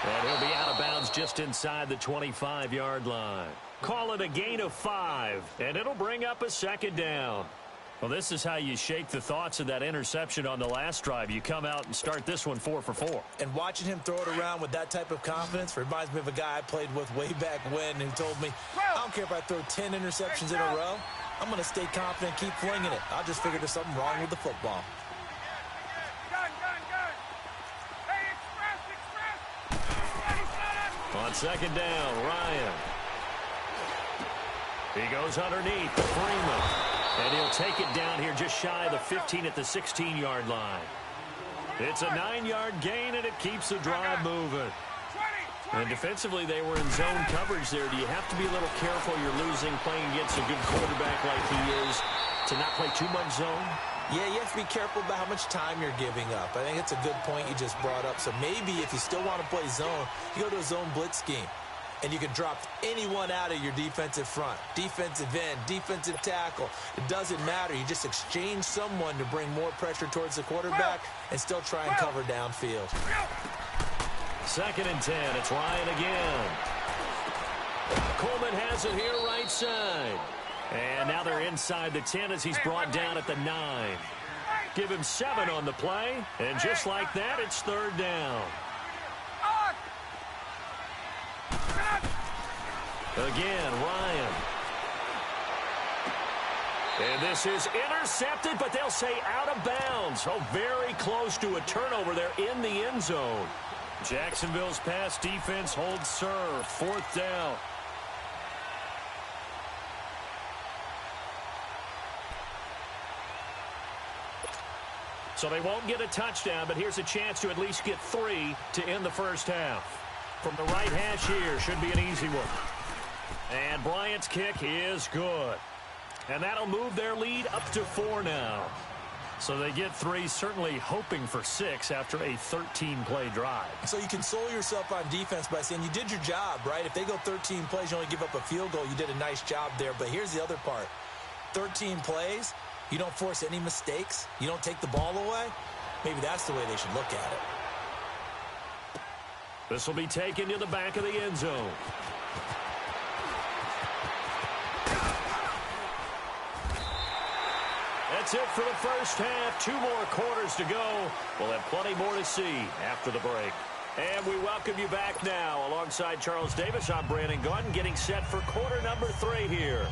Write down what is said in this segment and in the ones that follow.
And he'll be out of bounds just inside the 25-yard line. Call it a gain of 5, and it'll bring up a second down. Well, this is how you shake the thoughts of that interception on the last drive. You come out and start this one 4 for 4. And watching him throw it around with that type of confidence reminds me of a guy I played with way back when who told me, I don't care if I throw 10 interceptions in a row. I'm going to stay confident, keep flinging it. I'll just figure there's something wrong with the football. On second down, Ryan. He goes underneath to Freeman. And he'll take it down here just shy of the 15 at the 16-yard line. It's a 9-yard gain, and it keeps the drive moving. And defensively, they were in zone coverage there. Do you have to be a little careful you're losing playing against a good quarterback like he is to not play too much zone? Yeah, you have to be careful about how much time you're giving up. I think it's a good point you just brought up. So maybe if you still want to play zone, you go to a zone blitz scheme. And you can drop anyone out of your defensive front. Defensive end, defensive tackle. It doesn't matter. You just exchange someone to bring more pressure towards the quarterback and still try and cover downfield. Second and 10. It's Ryan again. Coleman has it here right side. And now they're inside the 10 as he's brought down at the 9. Give him 7 on the play. And just like that, it's third down. Again, Ryan. And this is intercepted, but they'll say out of bounds. Oh, very close to a turnover there in the end zone. Jacksonville's pass defense holds serve. Fourth down. So they won't get a touchdown, but here's a chance to at least get 3 to end the first half. From the right hash here, should be an easy one. And Bryant's kick is good. And that'll move their lead up to 4 now. So they get 3, certainly hoping for 6 after a 13-play drive. So you console yourself on defense by saying you did your job, right? If they go 13 plays, you only give up a field goal, you did a nice job there. But here's the other part. 13 plays, you don't force any mistakes, you don't take the ball away. Maybe that's the way they should look at it. This will be taken to the back of the end zone. That's it for the first half. 2 more quarters to go. We'll have plenty more to see after the break. And we welcome you back now. Alongside Charles Davis, I'm Brandon Gaudin, getting set for quarter number 3 here.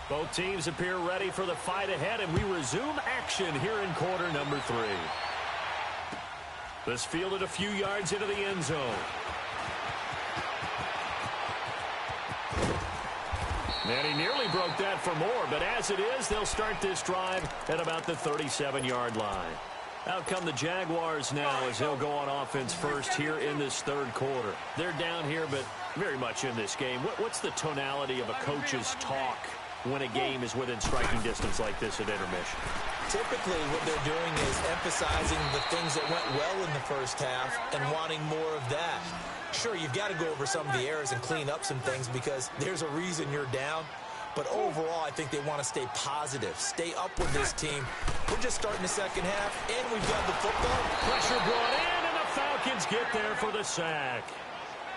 Both teams appear ready for the fight ahead, and we resume action here in quarter number 3. This fielded a few yards into the end zone. And he nearly broke that for more, but as it is, they'll start this drive at about the 37-yard line. Out come the Jaguars now as they'll go on offense first here in this third quarter. They're down here, but very much in this game. What's the tonality of a coach's talk when a game is within striking distance like this at intermission? Typically, what they're doing is emphasizing the things that went well in the first half and wanting more of that. Sure, you've got to go over some of the errors and clean up some things because there's a reason you're down. But overall, I think they want to stay positive, stay up with this team. We're just starting the second half, and we've got the football. Pressure brought in, and the Falcons get there for the sack.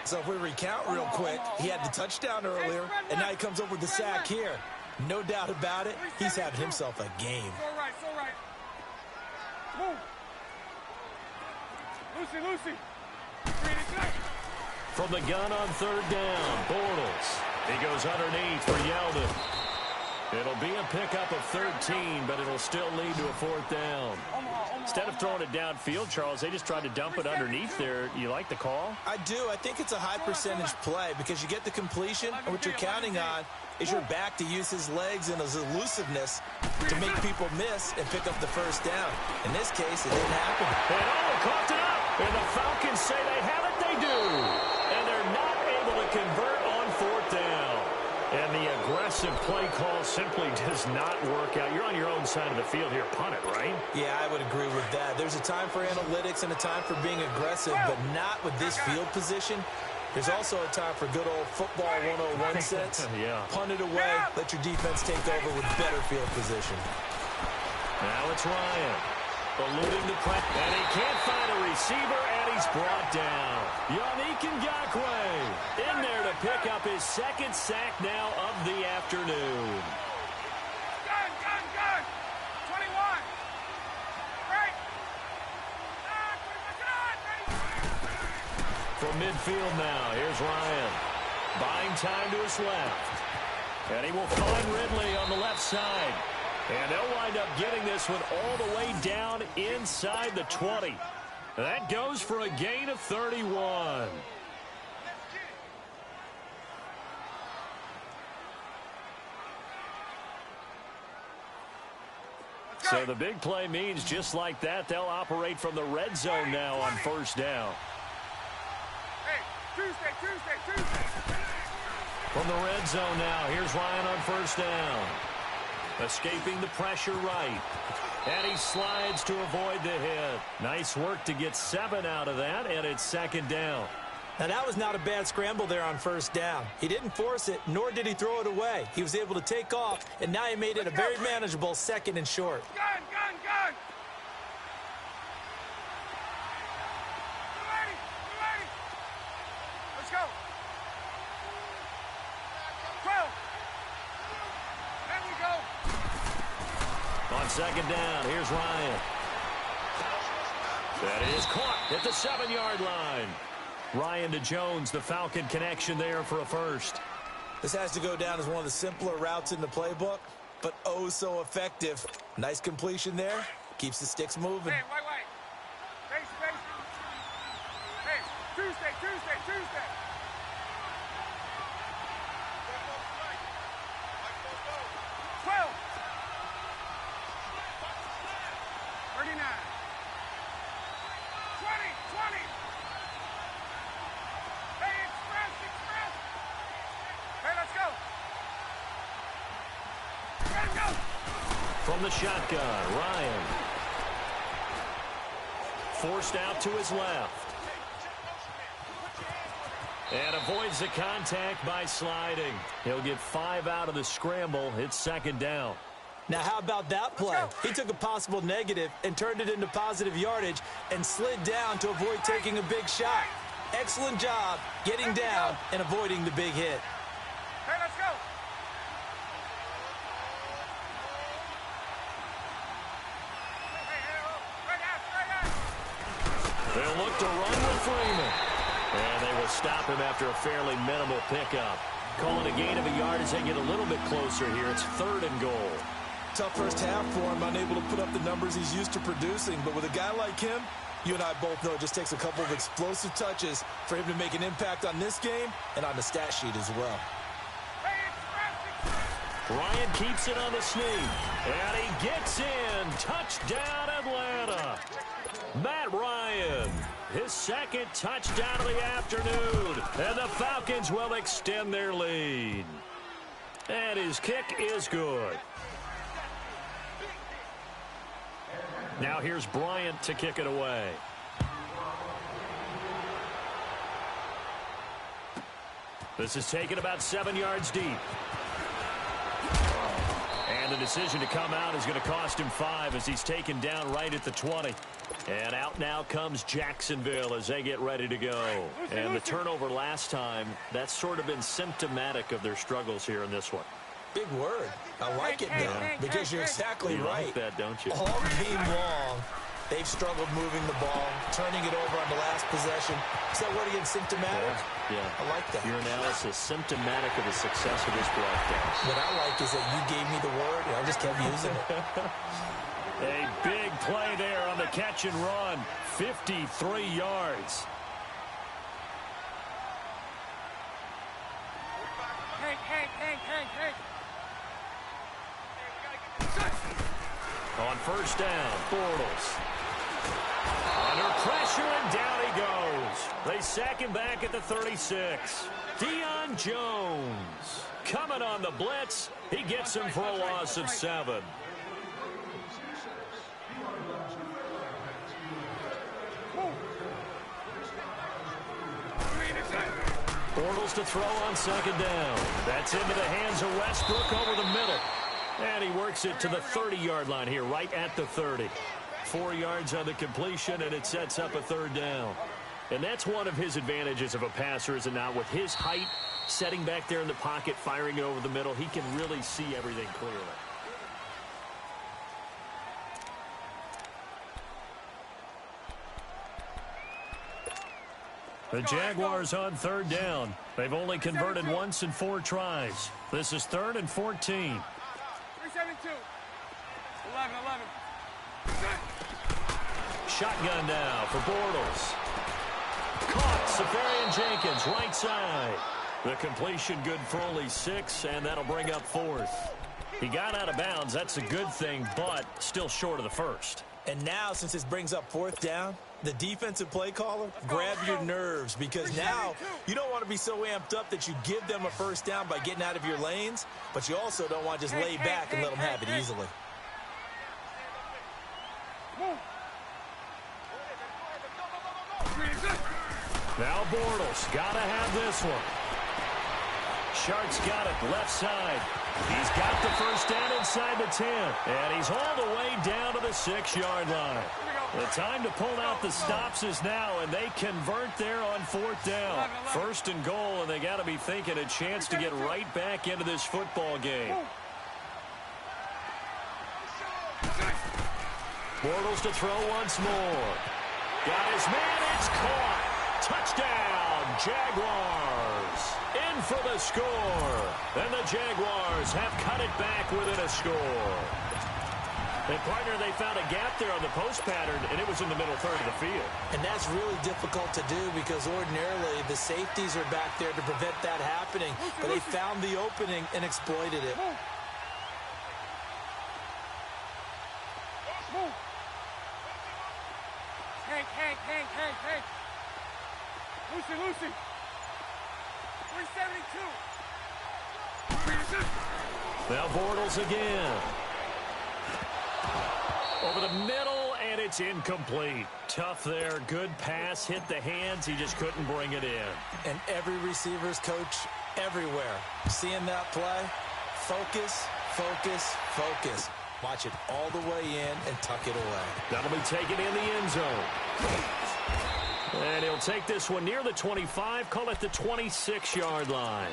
So if we recount real quick, he had the touchdown earlier, and now he comes up with the sack here. No doubt about it, he's having himself a game. So right. Move. Lucy. From the gun on third down, Bortles. He goes underneath for Yeldon. It'll be a pickup of 13, but it'll still lead to a fourth down. Instead of throwing it downfield, Charles, they just tried to dump it underneath there. You like the call? I do. I think it's a high percentage play because you get the completion, and what you're counting on is your back to use his legs and his elusiveness to make people miss and pick up the first down. In this case, it didn't happen. And coughed it up. And the Falcons say they have it. They do. And they're not able to convert on fourth down. And the aggressive play call simply does not work out. You're on your own side of the field here. Punt it, right? Yeah, I would agree with that. There's a time for analytics and a time for being aggressive, but not with this field position. There's also a time for good old football 101 sense. Yeah. Punt it away, let your defense take over with better field position. Now it's Ryan. Eluding the press, and he can't find a receiver, and he's brought down. Yannick Ngakoue in there to pick up his second sack now of the afternoon. Gun. 21. Right. From midfield now, here's Ryan. Buying time to his left. And he will find Ridley on the left side. And they'll wind up getting this one all the way down inside the 20. That goes for a gain of 31. So the big play means just like that, they'll operate from the red zone now on first down. Hey, Tuesday. From the red zone now, here's Ryan on first down. Escaping the pressure right. And he slides to avoid the hit. Nice work to get 7 out of that, and it's second down. Now, that was not a bad scramble there on first down. He didn't force it, nor did he throw it away. He was able to take off, and now he made it a very manageable second and short. Gun. You ready? Let's go. 12. There we go. On second down, here's Ryan. That is caught at the 7-yard line. Ryan to Jones, the Falcon connection there for a first. This has to go down as one of the simpler routes in the playbook, but oh so effective. Nice completion there. Keeps the sticks moving. Hey, wait. Base. Hey, Tuesday. 12. 39. 20. Hey, express. Hey, let's go. From the shotgun, Ryan. Forced out to his left. And avoids the contact by sliding. He'll get 5 out of the scramble. It's second down. Now, how about that play? He took a possible negative and turned it into positive yardage and slid down to avoid taking a big shot. Excellent job getting down and avoiding the big hit. Hey, let's go. They'll look to run with Freeman. And they will stop him after a fairly minimal pickup. Calling a gain of a yard as they get a little bit closer here. It's 3rd and goal. Tough first half for him, unable to put up the numbers he's used to producing. But with a guy like him, you and I both know it just takes a couple of explosive touches for him to make an impact on this game and on the stat sheet as well. Ryan keeps it on the sneak. And he gets in. Touchdown, Atlanta. Matt Ryan, his second touchdown of the afternoon. And the Falcons will extend their lead. And his kick is good. Now here's Bryant to kick it away. This is taken about 7 yards deep. And the decision to come out is going to cost him 5 as he's taken down right at the 20. And out now comes Jacksonville as they get ready to go. And the turnover last time, that's sort of been symptomatic of their struggles here in this one. Big word. I like it, though, because you're exactly right. You like that, don't you? All game long, they've struggled moving the ball, turning it over on the last possession. Is that word again, symptomatic? Yeah. I like that. Your analysis, symptomatic of the success of this broadcast. What I like is that you gave me the word, and I just kept using it. A big play there on the catch and run. 53 yards. Hey. On first down, Bortles. Under pressure, and down he goes. They sack him back at the 36. Deion Jones. Coming on the blitz, he gets him for a loss of 7. Bortles to throw on 2nd down. That's into the hands of Westbrook over the middle. And he works it to the 30-yard line here, right at the 30. 4 yards on the completion, and it sets up a 3rd down. And that's one of his advantages of a passer, is it not? With his height, setting back there in the pocket, firing it over the middle, he can really see everything clearly. The Jaguars on 3rd down. They've only converted once in 4 tries. This is 3rd and 14. 372. 11. Shotgun now for Bortles. Caught. Safarian Jenkins, right side. The completion good for only 6, and that'll bring up 4th. He got out of bounds. That's a good thing, but still short of the 1st. And now, since this brings up 4th down, the defensive play caller, grab your nerves, because now you don't want to be so amped up that you give them a 1st down by getting out of your lanes, but you also don't want to just lay back and let them have it easily. Now Bortles, gotta have this one. Sharks got it, left side. He's got the 1st down inside the 10, and he's all the way down to the 6-yard line. The time to pull out the stops is now, and they convert there on 4th down. 1st and goal, and they got to be thinking a chance to get right back into this football game. Bortles to throw once more. Got his man, it's caught. Touchdown, Jaguars. In for the score. And the Jaguars have cut it back within a score. And, partner, they found a gap there on the post pattern, and it was in the middle 3rd of the field. And that's really difficult to do because ordinarily the safeties are back there to prevent that happening. But they found the opening and exploited it. Hank. Lucy. 372. Now Bortles again. Over the middle, and it's incomplete. Tough there. Good pass. Hit the hands. He just couldn't bring it in. And every receiver's coach everywhere, seeing that play, focus. Watch it all the way in and tuck it away. That'll be taken in the end zone. And he'll take this one near the 25, call it the 26-yard line.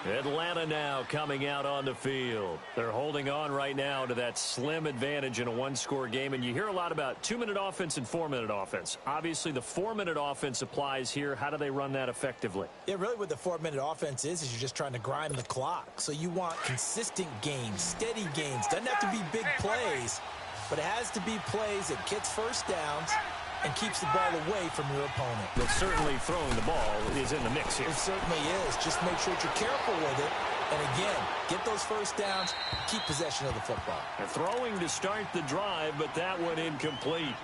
Atlanta now coming out on the field. They're holding on right now to that slim advantage in a 1-score game. And you hear a lot about 2-minute offense and 4-minute offense. Obviously, the 4-minute offense applies here. How do they run that effectively? Yeah, really what the 4-minute offense is you're just trying to grind the clock. So you want consistent gains, steady gains. Doesn't have to be big plays, but it has to be plays that gets 1st downs and keeps the ball away from your opponent. But certainly throwing the ball is in the mix here. It certainly is. Just make sure that you're careful with it. And again, get those 1st downs, keep possession of the football. And throwing to start the drive, but that one incomplete.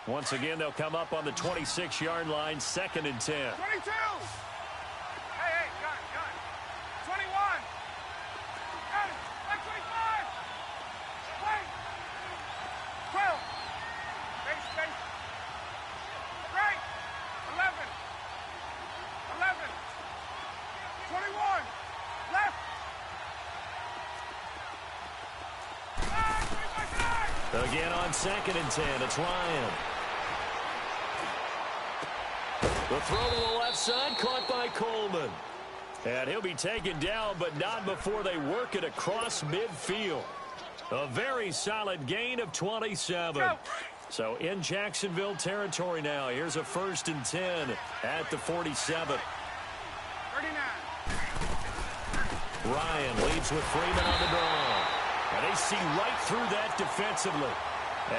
Once again, they'll come up on the 26-yard line, 2nd and 10. 22. Hey, got it. 21. Got it. 25. Wait. 12. Base. Right. 11. 21. Left. 3 by 9. Again on 2nd and 10, it's Ryan. The throw to the left side, caught by Coleman. And he'll be taken down, but not before they work it across midfield. A very solid gain of 27. Go. So in Jacksonville territory now. Here's a 1st and 10 at the 47. 39. Ryan leads with Freeman on the draw. And they see right through that defensively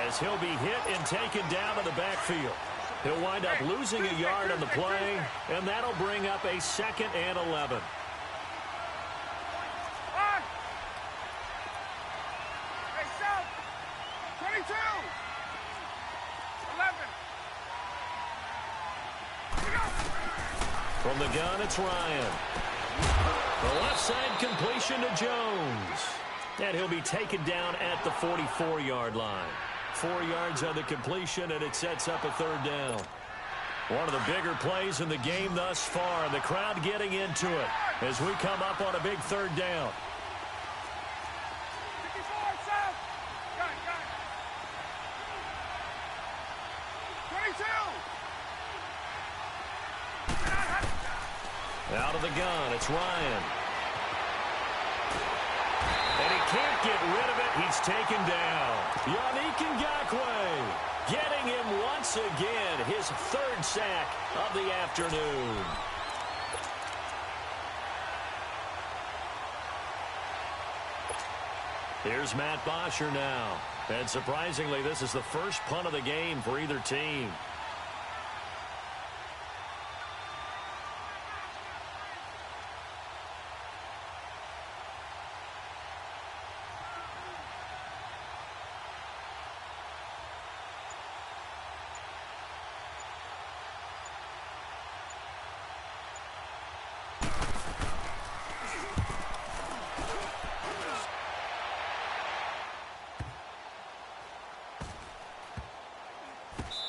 as he'll be hit and taken down to the backfield. He'll wind up losing a yard on the play, and that'll bring up a 2nd and 11. From the gun, it's Ryan. The left side completion to Jones. And he'll be taken down at the 44-yard line. 4 yards on the completion, and it sets up a third down. One of the bigger plays in the game thus far. The crowd getting into it as we come up on a big third down. 54, south. Got it. 22. Out of the gun, it's Ryan. And he can't get rid of it. He's taken down. Yannick Ngakoue getting him once again. His third sack of the afternoon. Here's Matt Bosher now. And surprisingly, this is the first punt of the game for either team.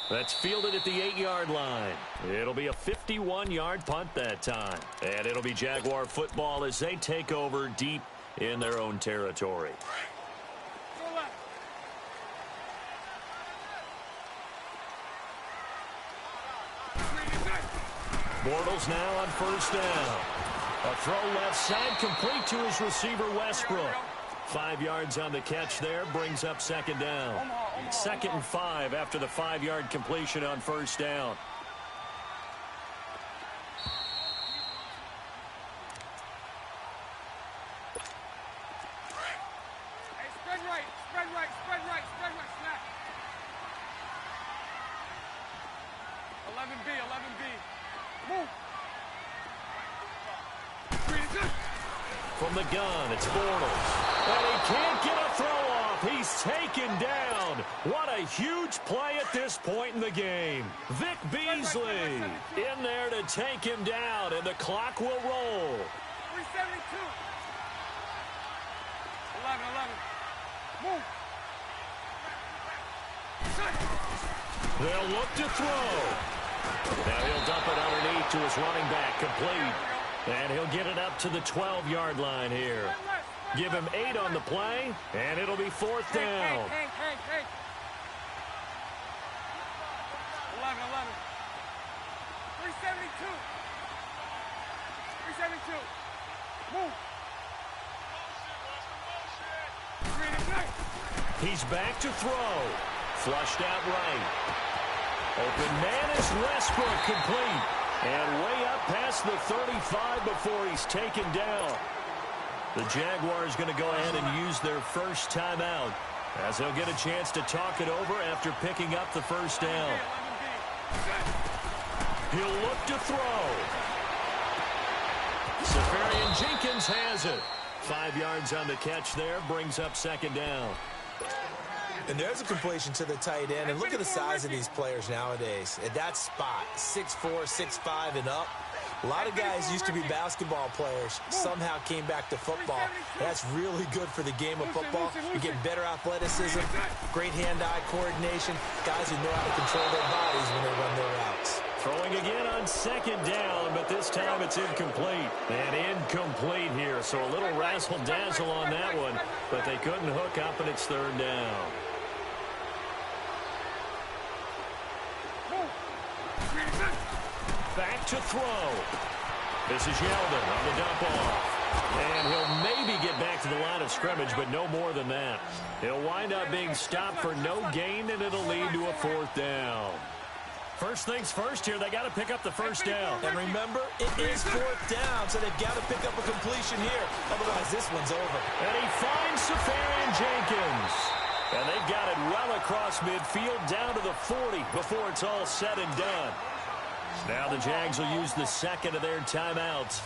That's fielded at the 8-yard line. It'll be a 51-yard punt that time. And it'll be Jaguar football as they take over deep in their own territory. Go left. Bortles now on first down. A throw left side complete to his receiver Westbrook. 5 yards on the catch there, brings up second down. Second and 5 after the 5-yard completion on first down. Hey, spread right, snap. 11B. Move. From the gun, it's Bortles. And he can't get a throw off. He's taken down. What a huge play at this point in the game. Vic Beasley in there to take him down, and the clock will roll. 372. 11. Move. They'll look to throw. Now he'll dump it underneath to his running back, complete. And he'll get it up to the 12-yard line here. Give him 8 on the play, and it'll be fourth down. Hey. 11. 372. Move. He's back to throw. Flushed out right. Open man is Westbrook, complete. And way up past the 35 before he's taken down. The Jaguars going to go ahead and use their first timeout as they'll get a chance to talk it over after picking up the first down. He'll look to throw. Safarian Jenkins has it. 5 yards on the catch there, brings up second down. And there's a completion to the tight end. And look at the size of these players nowadays. At that spot, 6'4", 6'5", and up. A lot of guys used to be basketball players, somehow came back to football. That's really good for the game of football. You get better athleticism, great hand-eye coordination, guys who know how to control their bodies when they run their routes. Throwing again on second down, but this time it's incomplete. And incomplete here, so a little razzle-dazzle on that one, but they couldn't hook up, and it's third down. Back to throw. This is Yeldon on the dump off. And he'll maybe get back to the line of scrimmage, but no more than that. He'll wind up being stopped for no gain, and it'll lead to a fourth down. First things first here, they got to pick up the first down. And remember, it is fourth down, so they've got to pick up a completion here. Otherwise, this one's over. And he finds Safarian Jenkins. And they've got it well across midfield down to the 40 before it's all said and done. Now the Jags will use the second of their timeouts,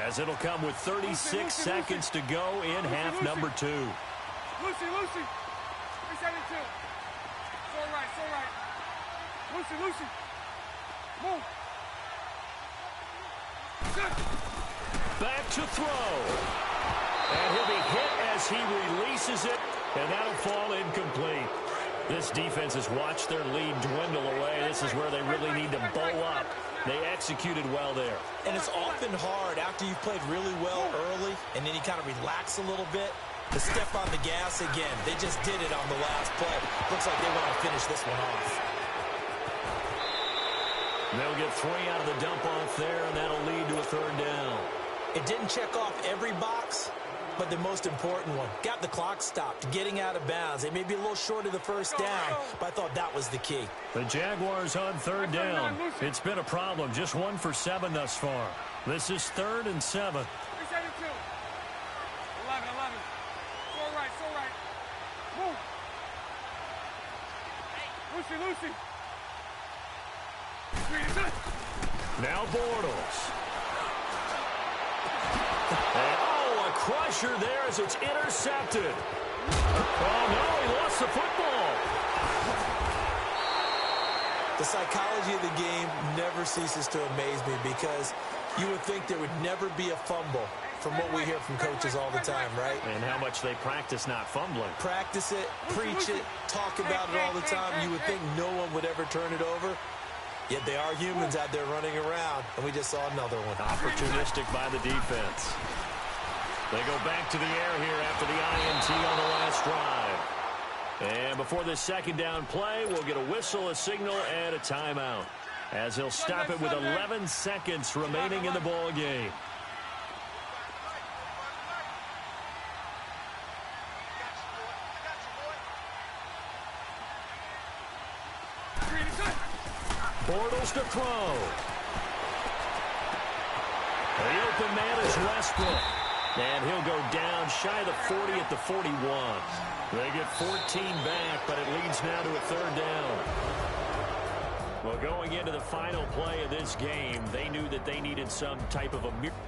as it'll come with 36 seconds to go in half number 2. Lucy. 372. So right. Lucy. Move. Back to throw. And he'll be hit as he releases it, and that'll fall incomplete. This defense has watched their lead dwindle away. This is where they really need to bow up. They executed well there. And it's often hard after you've played really well early and then you kind of relax a little bit to step on the gas again. They just did it on the last play. Looks like they want to finish this one off. They'll get 3 out of the dump off there, and that'll lead to a 3rd down. It didn't check off every box, but the most important one. Got the clock stopped, getting out of bounds. They may be a little short of the first down, but I thought that was the key. The Jaguars on 3rd down. It's been a problem. Just 1 for 7 thus far. This is 3rd and 7. 372. 11, 11. So right, so right. Move. Lucy, Lucy. Now Bortles. And, oh, a crusher there as it's intercepted. Oh, no, he lost the football. The psychology of the game never ceases to amaze me because you would think there would never be a fumble from what we hear from coaches all the time, right? And how much they practice not fumbling. Practice it, preach it, talk about it all the time. You would think no one would ever turn it over. Yet they are humans out there running around, and we just saw another one. Opportunistic by the defense. They go back to the air here after the INT on the last drive. And before this 2nd down play, we'll get a whistle, a signal, and a timeout, as he'll stop it with 11 seconds remaining in the ball game. Bortles to throw. The open man is Westbrook. And he'll go down shy of the 40 at the 41. They get 14 back, but it leads now to a 3rd down. Well, going into the final play of this game, they knew that they needed some type of a miracle.